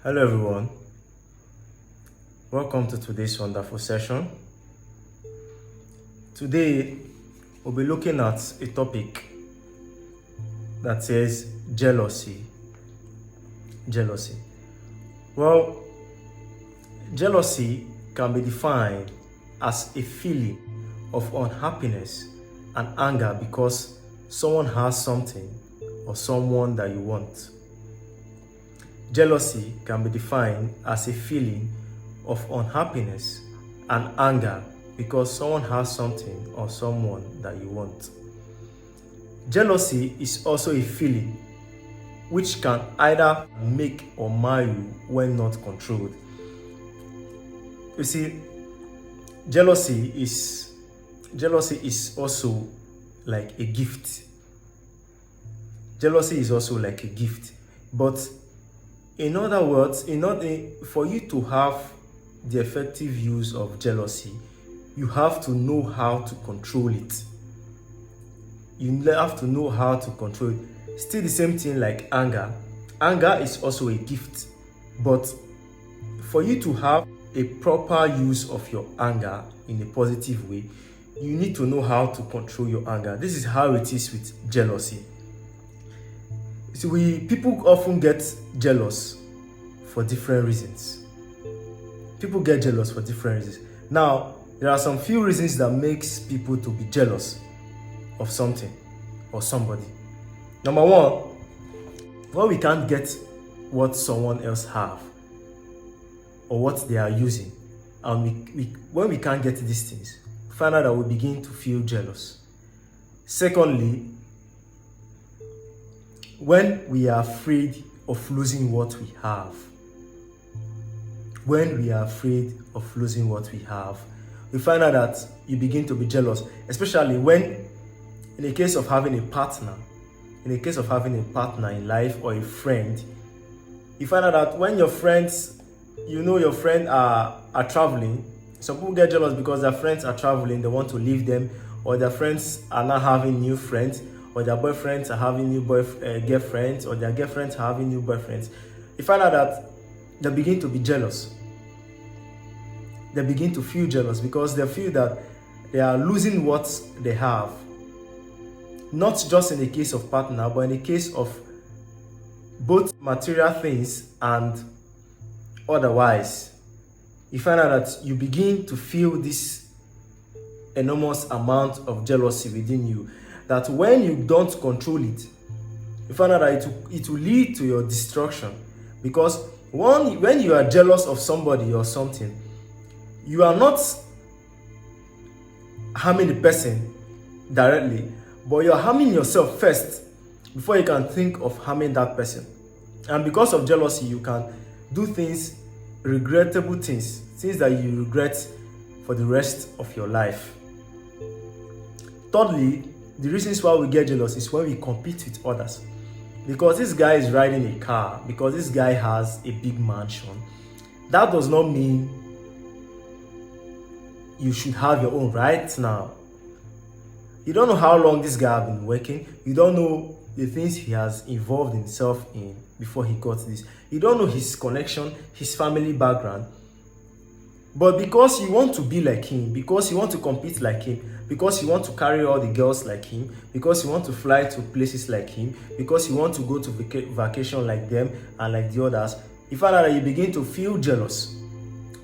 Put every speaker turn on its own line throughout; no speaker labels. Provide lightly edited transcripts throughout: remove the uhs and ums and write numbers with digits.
Hello everyone, welcome to today's wonderful session. Today we'll be looking at a topic that says jealousy. Jealousy. Well, jealousy can be defined as a feeling of unhappiness and anger because someone has something or someone that you want. Jealousy can be defined as a feeling of unhappiness and anger because someone has something or someone that you want. Jealousy is also a feeling which can either make or mar you when not controlled. You see, jealousy is also like a gift. Jealousy is also like a gift, but in other words, for you to have the effective use of jealousy, you have to know how to control it. You have to know how to control it. Still the same thing like anger. Anger is also a gift, but for you to have a proper use of your anger in a positive way, you need to know how to control your anger. This is how it is with jealousy. So people often get jealous for different reasons. People get jealous for different reasons. Now, there are some few reasons that makes people to be jealous of something or somebody. Number one, when we can't get what someone else have or what they are using, and when we can't get these things, we find out that we begin to feel jealous. Secondly, when we are afraid of losing what we have. When we are afraid of losing what we have, we find out that you begin to be jealous, especially when, in the case of having a partner, in life or a friend, you find out that when your friends, your friends are traveling, some people get jealous because their friends are traveling, they want to leave them, or their friends are not having new friends, or their boyfriends are having new girlfriends, or their girlfriends are having new boyfriends. You find out that they begin to be jealous. They begin to feel jealous because they feel that they are losing what they have. Not just in the case of partner, but in the case of both material things and otherwise. You find out that you begin to feel this enormous amount of jealousy within you, that when you don't control it, you find out that it will lead to your destruction. Because when you are jealous of somebody or something, you are not harming the person directly, but you're harming yourself first before you can think of harming that person. And because of jealousy, you can do things, regrettable things that you regret for the rest of your life. Thirdly, the reasons why we get jealous is when we compete with others. Because this guy is riding a car, because this guy has a big mansion, that does not mean you should have your own right now. You don't know how long this guy has been working. You don't know the things he has involved himself in before he got this. You don't know his connection, his family background. But because you want to be like him, because you want to compete like him, because you want to carry all the girls like him, because you want to fly to places like him, because you want to go to vacation like them and like the others, you find out that you begin to feel jealous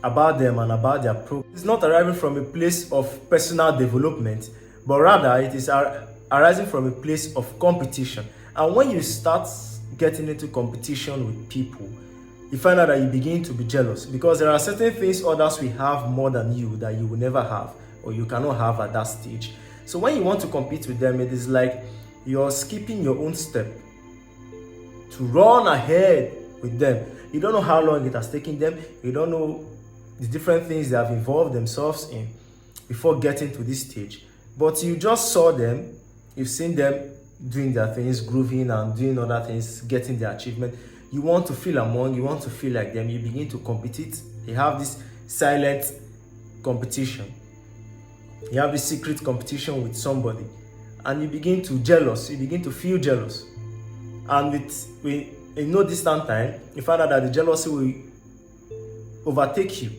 about them and about their progress. It's not arriving from a place of personal development, but rather it is arising from a place of competition. And when you start getting into competition with people, you find out that you begin to be jealous because there are certain things others will have more than you that you will never have or you cannot have at that stage. So when you want to compete with them, it is like you're skipping your own step to run ahead with them. You don't know how long it has taken them. You don't know the different things they have involved themselves in before getting to this stage. But you just saw them, you've seen them doing their things, grooving and doing other things, getting their achievement. You want to feel among, you want to feel like them, you begin to compete. You have this silent competition. You have this secret competition with somebody and you begin to feel jealous. And in no distant time, you find out that the jealousy will overtake you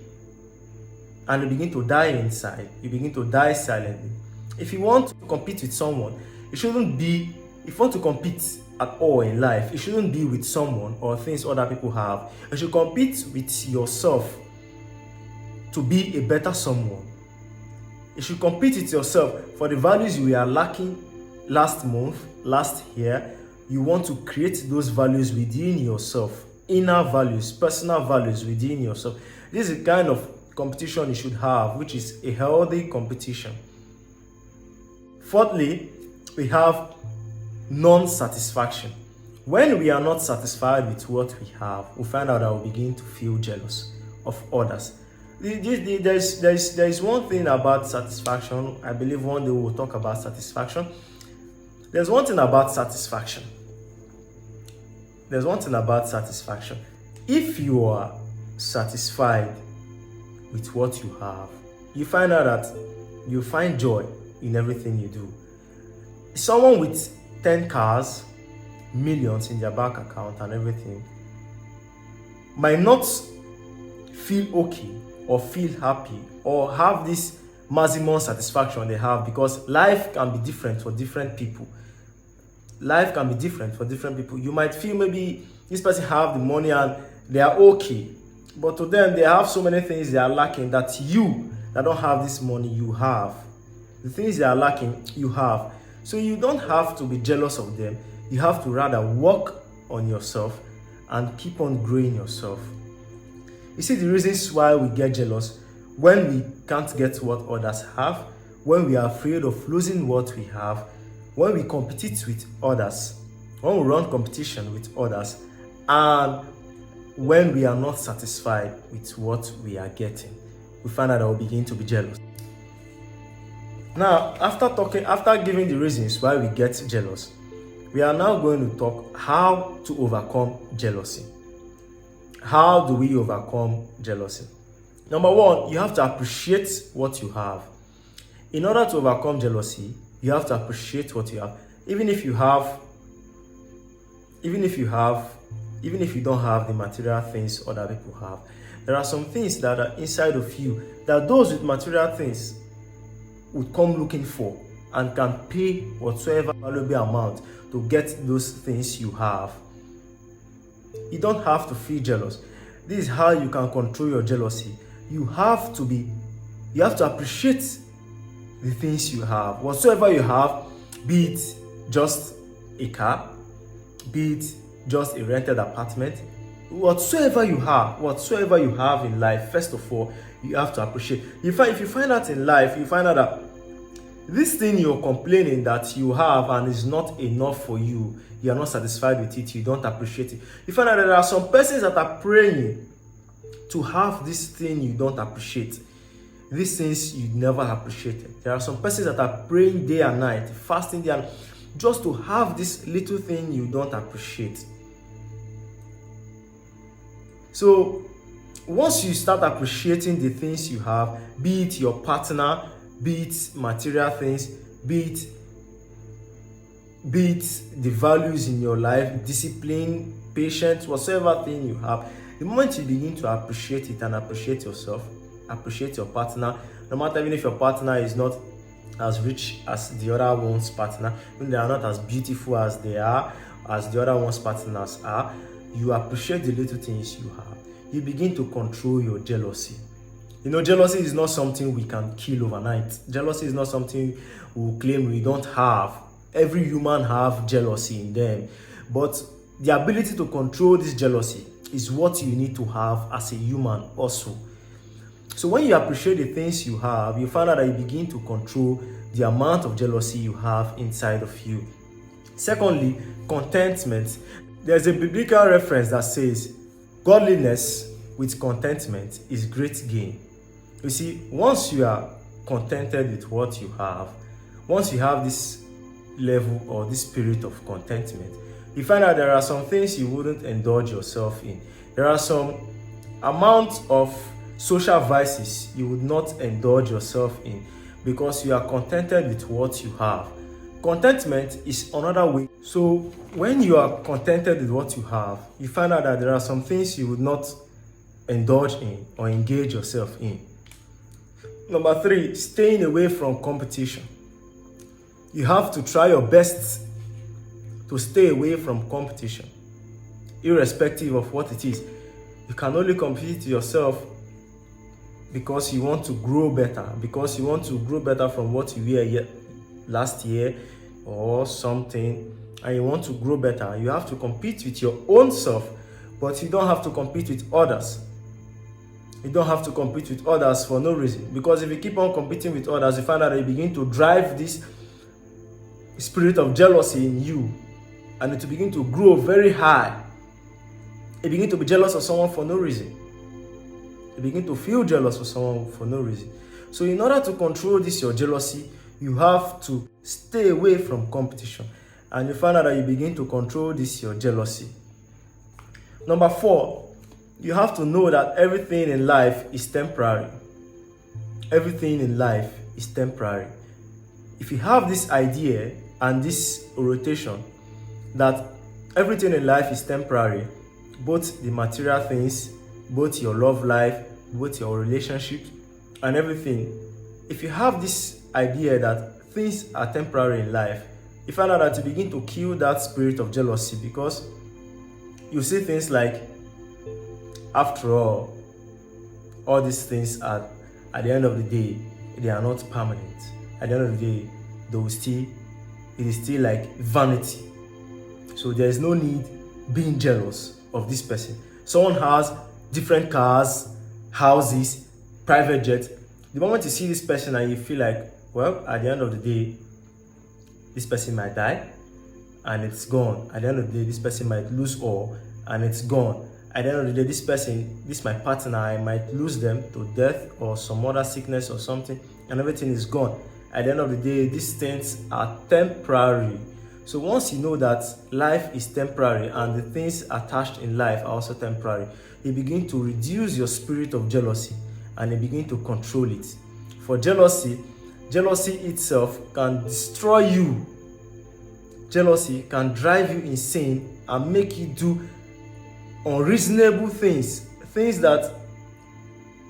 and you begin to die inside. You begin to die silently. If you want to compete with someone, it shouldn't be, if you want to compete at all in life, it shouldn't be with someone or things other people have. You should compete with yourself to be a better someone. You should compete with yourself for the values you were lacking last month, last year. You want to create those values within yourself, inner values, personal values within yourself. This is the kind of competition you should have, which is a healthy competition. Fourthly, we have non-satisfaction. When we are not satisfied with what we have, we find out that we begin to feel jealous of others. There's one thing about satisfaction. I believe one day we'll talk about satisfaction. There's one thing about satisfaction. If you are satisfied with what you have, you find out that you find joy in everything you do. Someone with 10 cars, millions in their bank account and everything might not feel okay or feel happy or have this maximum satisfaction they have, because life can be different for different people. You might feel maybe this person have the money and they are okay, but to them they have so many things they are lacking that you that don't have this money, you have. The things they are lacking, you have. So you don't have to be jealous of them. You have to rather work on yourself and keep on growing yourself. You see the reasons why we get jealous: when we can't get what others have, when we are afraid of losing what we have, when we compete with others, when we run competition with others, and when we are not satisfied with what we are getting. We find out that we begin to be jealous. Now, after giving the reasons why we get jealous, we are now going to talk how to overcome jealousy. How do we overcome jealousy? Number one, you have to appreciate what you have. In order to overcome jealousy, you have to appreciate what you have. Even if you don't have the material things other people have, there are some things that are inside of you that those with material things would come looking for and can pay whatsoever valuable amount to get those things you have. You don't have to feel jealous. This is how you can control your jealousy. You have to appreciate the things you have. Whatsoever you have, be it just a car, be it just a rented apartment, whatsoever you have in life, first of all, you have to appreciate. If you find out in life, you find out that this thing you're complaining that you have and is not enough for you, you are not satisfied with it, you don't appreciate it. You find out that there are some persons that are praying to have this thing you don't appreciate, these things you never appreciated. There are some persons that are praying day and night, fasting day and night, just to have this little thing you don't appreciate. So once you start appreciating the things you have, be it your partner, be it material things, be it the values in your life, discipline, patience, whatsoever thing you have, the moment you begin to appreciate it and appreciate yourself, appreciate your partner, no matter even if your partner is not as rich as the other one's partner, when they are not as beautiful as they are, as the other one's partners are, you appreciate the little things you have. You begin to control your jealousy. Jealousy is not something we can kill overnight. Jealousy is not something we claim we don't have. Every human have jealousy in them. But the ability to control this jealousy is what you need to have as a human also. So when you appreciate the things you have, you find out that you begin to control the amount of jealousy you have inside of you. Secondly, contentment. There's a biblical reference that says, godliness with contentment is great gain. You see, once you are contented with what you have, once you have this level or this spirit of contentment, you find out there are some things you wouldn't indulge yourself in. There are some amount of social vices you would not indulge yourself in because you are contented with what you have. Contentment is another way. So when you are contented with what you have, you find out that there are some things you would not indulge in or engage yourself in. Number 3, staying away from competition. You have to try your best to stay away from competition, irrespective of what it is. You can only compete with yourself because you want to grow better, because you want to grow better from what you were last year or something, and you want to grow better. You have to compete with your own self, but you don't have to compete with others. You don't have to compete with others for no reason, because if you keep on competing with others, you find out that you begin to drive this spirit of jealousy in you, and it will begin to grow very high. You begin to be jealous of someone for no reason. You begin to feel jealous of someone for no reason. So in order to control this, your jealousy, you have to stay away from competition. And you find out that you begin to control this, your jealousy. Number 4, you have to know that everything in life is temporary. Everything in life is temporary. If you have this idea and this rotation that everything in life is temporary, both the material things, both your love life, both your relationships and everything, if you have this idea that things are temporary in life, you find out that you begin to kill that spirit of jealousy, because you see things like, after all these things are, at the end of the day, they are not permanent. At the end of the day, it is still like vanity. So there is no need being jealous of this person. Someone has different cars, houses, private jets. The moment you see this person and you feel like, well, at the end of the day, this person might die and it's gone. At the end of the day, this person might lose all and it's gone. At the end of the day, this my partner, I might lose them to death or some other sickness or something, and everything is gone. At the end of the day, these things are temporary. So once you know that life is temporary and the things attached in life are also temporary, you begin to reduce your spirit of jealousy and you begin to control it. For jealousy itself can destroy you. Jealousy can drive you insane and make you do unreasonable things that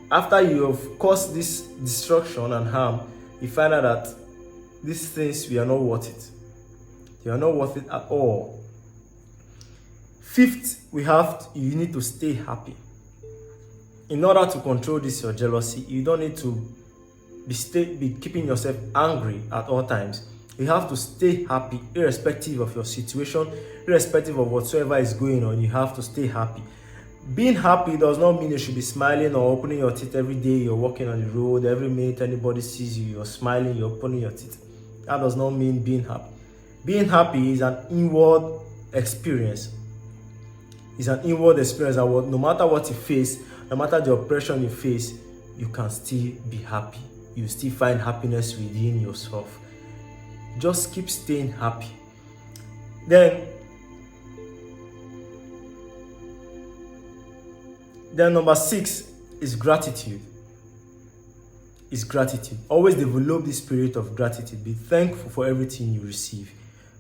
after you have caused this destruction and harm, you find out that these things were not worth it. They are not worth it at all. 5th, you need to stay happy. In order to control this, your jealousy, you don't need to be keeping yourself angry at all times. You have to stay happy irrespective of your situation, irrespective of whatsoever is going on. You have to stay happy. Being happy does not mean you should be smiling or opening your teeth every day you're walking on the road. Every minute anybody sees you, you're smiling, you're opening your teeth. That does not mean being happy. Being happy is an inward experience. It's an inward experience that no matter what you face, no matter the oppression you face, you can still be happy. You still find happiness within yourself. Just keep staying happy. Then number 6 is gratitude. Is gratitude. Always develop the spirit of gratitude. Be thankful for everything you receive,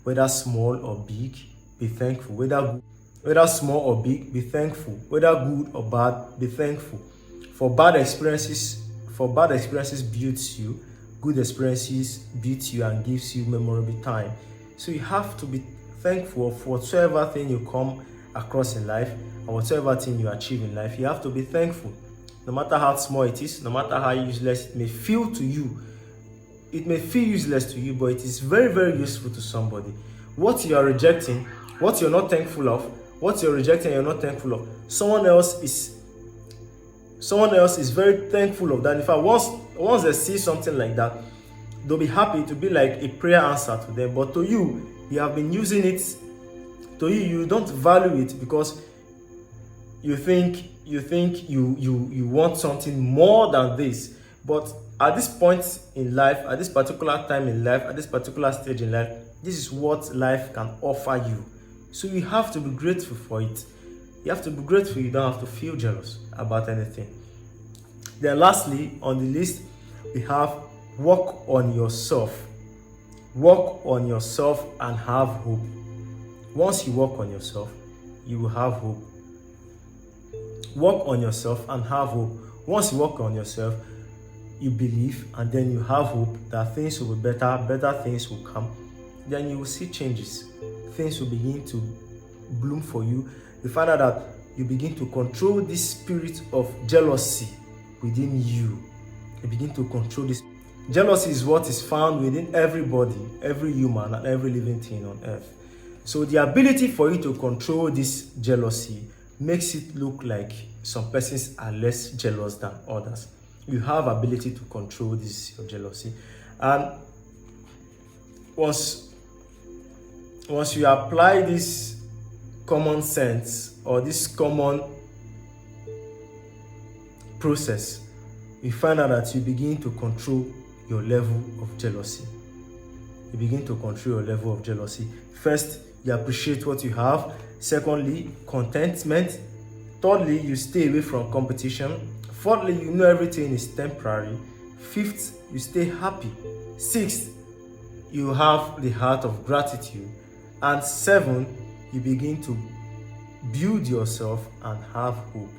whether small or big. Be thankful. Whether small or big, be thankful. Whether good or bad, be thankful. For bad experiences builds you. Good experiences builds you and gives you memorable time. So you have to be thankful for whatsoever thing you come across in life or whatever thing you achieve in life. You have to be thankful. No matter how small it is, no matter how useless it may feel to you. It may feel useless to you, but it is very, very useful to somebody. What you are rejecting, what you're not thankful of, what you're rejecting and you're not thankful of, someone else is very thankful of that. In fact, once they see something like that, they'll be happy to be like a prayer answer to them. But to you, you have been using it. To you don't value it because you think you want something more than this. But at this point in life, at this particular time in life, at this particular stage in life, this is what life can offer you. So you have to be grateful for it. You have to be grateful. You don't have to feel jealous about anything. Then lastly, on the list, we have work on yourself. Work on yourself and have hope. Once you work on yourself, you will have hope. Work on yourself and have hope. Once you work on yourself, you believe, and then you have hope that things will be better things will come. Then you will see changes. Things will begin to bloom for you. You find out that you begin to control this spirit of jealousy within you. You begin to control this. Jealousy is what is found within everybody, every human, and every living thing on earth. So the ability for you to control this jealousy makes it look like some persons are less jealous than others. You have ability to control this your jealousy, and once you apply this common sense or this common process, you find out that you begin to control your level of jealousy. You begin to control your level of jealousy. First, you appreciate what you have. Secondly, contentment. Thirdly, you stay away from competition. Fourthly, you know everything is temporary. Fifth, you stay happy. Sixth, you have the heart of gratitude. And seven, you begin to build yourself and have hope.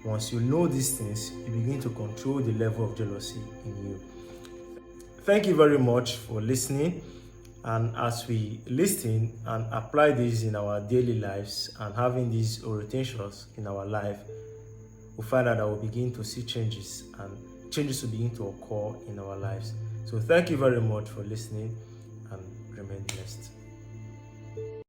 Once you know these things, you begin to control the level of jealousy in you. Thank you very much for listening. And as we listen and apply this in our daily lives and having these orientations in our life, we find out that we'll begin to see changes, and changes will begin to occur in our lives. So thank you very much for listening, and remain blessed.